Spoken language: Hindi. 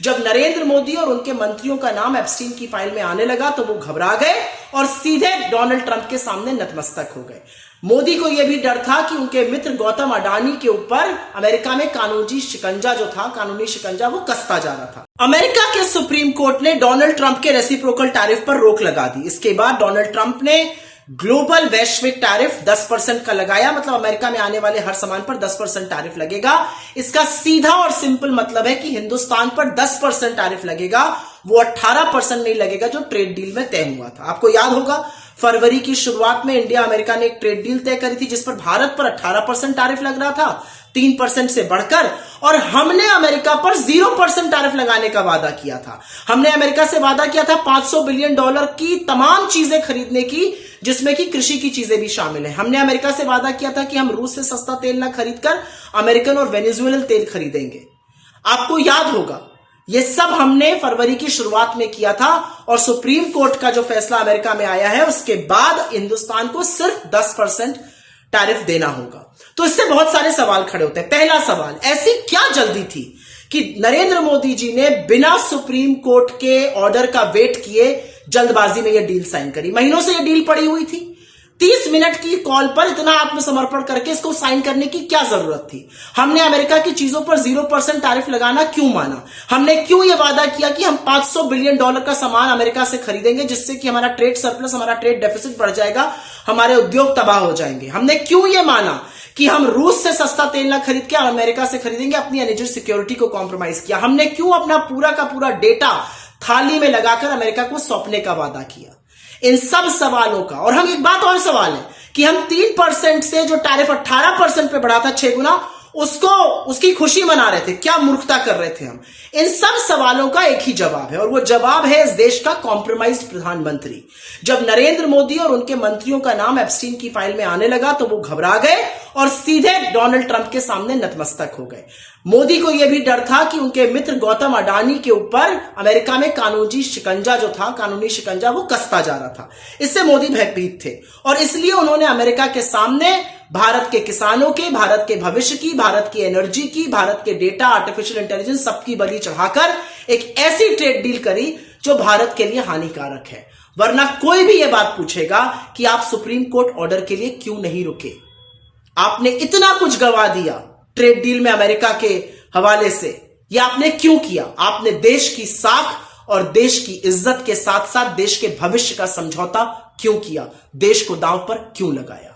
जब नरेंद्र मोदी और उनके मंत्रियों का नाम एप्स्टीन की फाइल में आने लगा तो वो घबरा गए और सीधे डोनाल्ड ट्रंप के सामने नतमस्तक हो गए। मोदी को यह भी डर था कि उनके मित्र गौतम अडानी के ऊपर अमेरिका में कानूनी शिकंजा वो कसता जा रहा था। अमेरिका के सुप्रीम कोर्ट ने डोनाल्ड ट्रंप के रेसिप्रोकल टैरिफ पर रोक लगा दी। इसके बाद डोनाल्ड ट्रंप ने ग्लोबल वैश्विक टैरिफ 10% का लगाया, मतलब अमेरिका में आने वाले हर सामान पर 10% टैरिफ लगेगा। इसका सीधा और सिंपल मतलब है कि हिंदुस्तान पर 10% टैरिफ लगेगा, वो 18% नहीं लगेगा जो ट्रेड डील में तय हुआ था। आपको याद होगा फरवरी की शुरुआत में इंडिया अमेरिका ने एक ट्रेड डील तय करी थी जिस पर भारत पर 18% टैरिफ लग रहा था, 3% से बढ़कर, और हमने अमेरिका पर 0% टैरिफ लगाने का वादा किया था। हमने अमेरिका से वादा किया था $500 बिलियन की तमाम चीजें खरीदने की, जिसमें कि कृषि की चीजें भी शामिल है। हमने अमेरिका से वादा किया था कि हम रूस से सस्ता तेल ना खरीदकर अमेरिकन और वेनेजुएलन तेल खरीदेंगे। आपको याद होगा ये सब हमने फरवरी की शुरुआत में किया था, और सुप्रीम कोर्ट का जो फैसला अमेरिका में आया है उसके बाद हिंदुस्तान को सिर्फ 10% टैरिफ देना होगा। तो इससे बहुत सारे सवाल खड़े होते हैं। पहला सवाल, ऐसी क्या जल्दी थी कि नरेंद्र मोदी जी ने बिना सुप्रीम कोर्ट के ऑर्डर का वेट किए जल्दबाजी में यह डील साइन करी? महीनों से यह डील पड़ी हुई थी। 30 मिनट की कॉल पर इतना आत्मसमर्पण करके इसको साइन करने की क्या जरूरत थी? हमने अमेरिका की चीजों पर 0% टैरिफ लगाना क्यों माना? हमने क्यों यह वादा किया कि हम $500 बिलियन का सामान अमेरिका से खरीदेंगे, जिससे कि हमारा ट्रेड सरप्लस, हमारा ट्रेड डेफिसिट बढ़ जाएगा, हमारे उद्योग तबाह हो जाएंगे? हमने क्यों यह माना कि हम रूस से सस्ता तेल ना खरीद के अमेरिका से खरीदेंगे, अपनी एनर्जी सिक्योरिटी को कॉम्प्रोमाइज किया? हमने क्यों अपना पूरा का पूरा डेटा थाली में लगाकर अमेरिका को सौंपने का वादा किया? इन सब सवालों का, और हम एक बात और सवाल है कि हम 3% से जो टैरिफ 18% पे बढ़ा था, 6 गुना, उसकी खुशी मना रहे थे। क्या मूर्खता कर रहे थे हम? इन सब सवालों का एक ही जवाब है, और वो जवाब है इस देश का कॉम्प्रोमाइज्ड प्रधानमंत्री। जब नरेंद्र मोदी और उनके मंत्रियों का नाम एप्स्टीन की फाइल में आने लगा तो वो घबरा गए और सीधे डोनाल्ड ट्रंप के सामने नतमस्तक हो गए। मोदी को यह भी डर था कि उनके मित्र गौतम अडानी के ऊपर अमेरिका में कानूनी शिकंजा वो कसता जा रहा था। इससे मोदी भयभीत थे, और इसलिए उन्होंने अमेरिका के सामने भारत के किसानों के, भारत के भविष्य की, भारत की एनर्जी की, भारत के डेटा, आर्टिफिशियल इंटेलिजेंस, सबकी बलि चढ़ाकर एक ऐसी ट्रेड डील करी जो भारत के लिए हानिकारक है। वरना कोई भी यह बात पूछेगा कि आप सुप्रीम कोर्ट ऑर्डर के लिए क्यों नहीं रुके? आपने इतना कुछ गवा दिया ट्रेड डील में अमेरिका के हवाले से, यह आपने क्यों किया? आपने देश की साख और देश की इज्जत के साथ साथ देश के भविष्य का समझौता क्यों किया? देश को दांव पर क्यों लगाया?